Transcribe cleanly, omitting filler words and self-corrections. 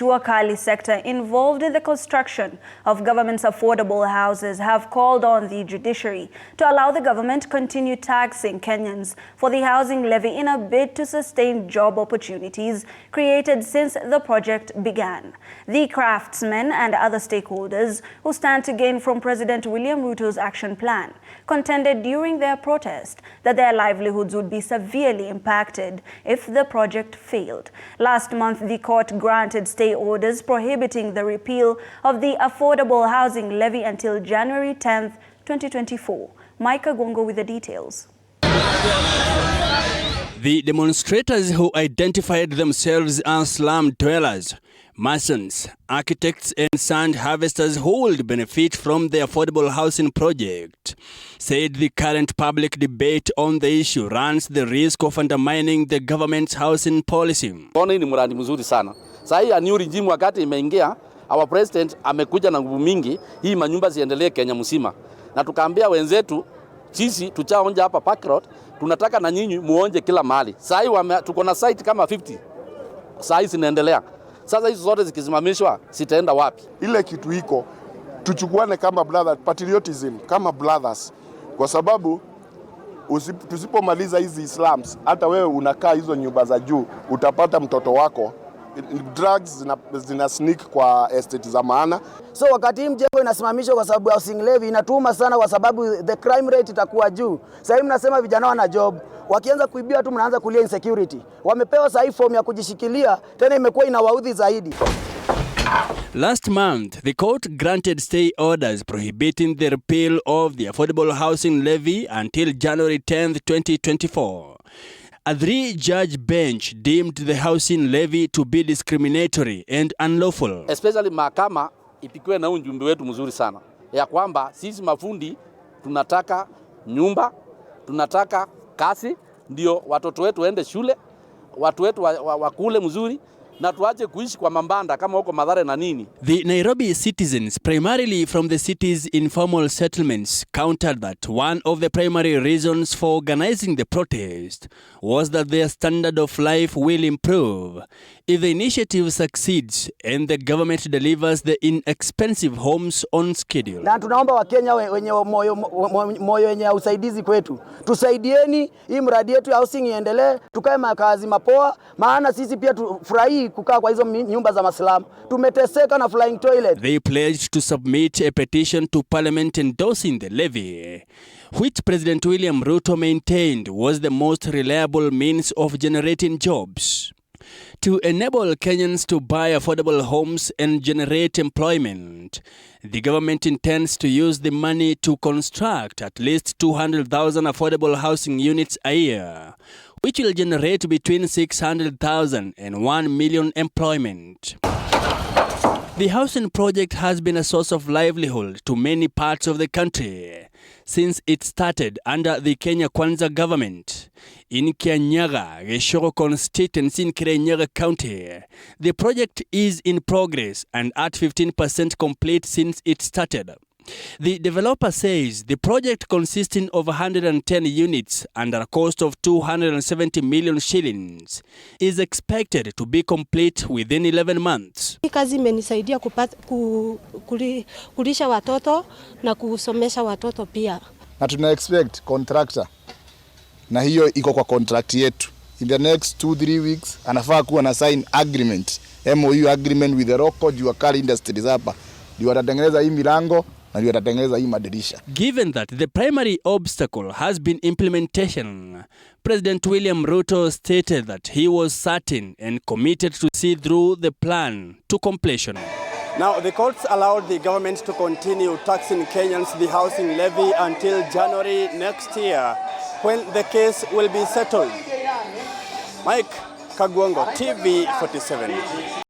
Jua Kali sector involved in the construction of government's affordable houses have called on the judiciary to allow the government continue taxing Kenyans for the housing levy in a bid to sustain job opportunities created since the project began. The craftsmen and other stakeholders who stand to gain from President William Ruto's action plan contended during their protest that their livelihoods would be severely impacted if the project failed. Last month, the court granted stay orders prohibiting the repeal of the affordable housing levy until January 10th, 2024. Micah Gongo with the details. The demonstrators, who identified themselves as slum dwellers, masons, architects and sand harvesters who would benefit from the affordable housing project, said the current public debate on the issue runs the risk of undermining the government's housing policy. Ni mradi mzuri sana. Sasa hii new regime wakati imeingia, our president amekuja na nguvu mingi, hii manyumba ziendelee Kenya mzima. Na tukaambia wenzetu, sisi tuchaonja hapa Park Road, tunataka na nyinyi muonje kila mahali. Sasa hii tuko na site kama 50. Sasa hii zinaendelea. Sasa hizo zote zikisimamishwa sitaenda wapi? Ile kitu iko tuchukuane kama brothers, patriotism kama brothers, kwa sababu tusipomaliza hizi slums, hata wewe unakaa hizo nyumba za juu, utapata mtoto wako drugs zina sneak kwa estate za maana. So wakati hii mjengo inasimamishwa kwa sababu ya housing levy, inatuma sana kwa sababu the crime rate itakuwa juu. Sasa hivi mnasema vijana wana job, wakianza kuibia tu mnaanza kulia insecurity. Wamepewa sasa form ya kujishikilia, tena imekuwa inawaudhi zaidi. Last month, the court granted stay orders prohibiting the repeal of the affordable housing levy until January 10th, 2024. A three-judge bench deemed the housing levy to be discriminatory and unlawful. Especially mahakama ipikiwe na ujumbe wetu mzuri sana ya kwamba sisi mafundi tunataka nyumba, tunataka kazi, ndio watoto wetu waende shule, watu wetu wakule mzuri, na tuache kuishi kwa mambanda kama huko Mathare na nini. The Nairobi citizens, primarily from the city's informal settlements, countered that one of the primary reasons for organizing the protest was that their standard of life will improve if the initiative succeeds and the government delivers the inexpensive homes on schedule. Na tunaomba Wakenya wenye moyo wenye usaidizi kwetu, tusaidieni hii mradi yetu ya housing iendelee, tukae makazi mapoa, maana sisi pia tufurahi kukaa kwa hizo nyumba za maslamu. Tumeteseka na flying toilet. They pledged to submit a petition to Parliament endorsing the levy, which President William Ruto maintained was the most reliable means of generating jobs. To enable Kenyans to buy affordable homes and generate employment, the government intends to use the money to construct at least 200,000 affordable housing units a year, which will generate between 600,000 and 1 million employment. The housing project has been a source of livelihood to many parts of the country since it started under the Kenya Kwanza government. In Kianyaga, Geshoro constituency in Kirinyaga County, the project is in progress and at 15% complete since it started. The developer says the project, consisting of 110 units under a cost of 270 million shillings, is expected to be complete within 11 months. Hii kazi imenisaidia kulisha watoto na kusomesha watoto pia. Na tuna expect contractor, na hiyo iko kwa contract yetu, in the next 2-3 weeks anafaa kuwa na sign agreement, MOU agreement with the local Jua Kali industries hapa, ndio watatengeneza hii milango. Given that the primary obstacle has been implementation, President William Ruto stated that he was certain and committed to see through the plan to completion. Now, the courts allowed the government to continue taxing Kenyans the housing levy until January next year, when the case will be settled. Mike Kagwongo, TV 47.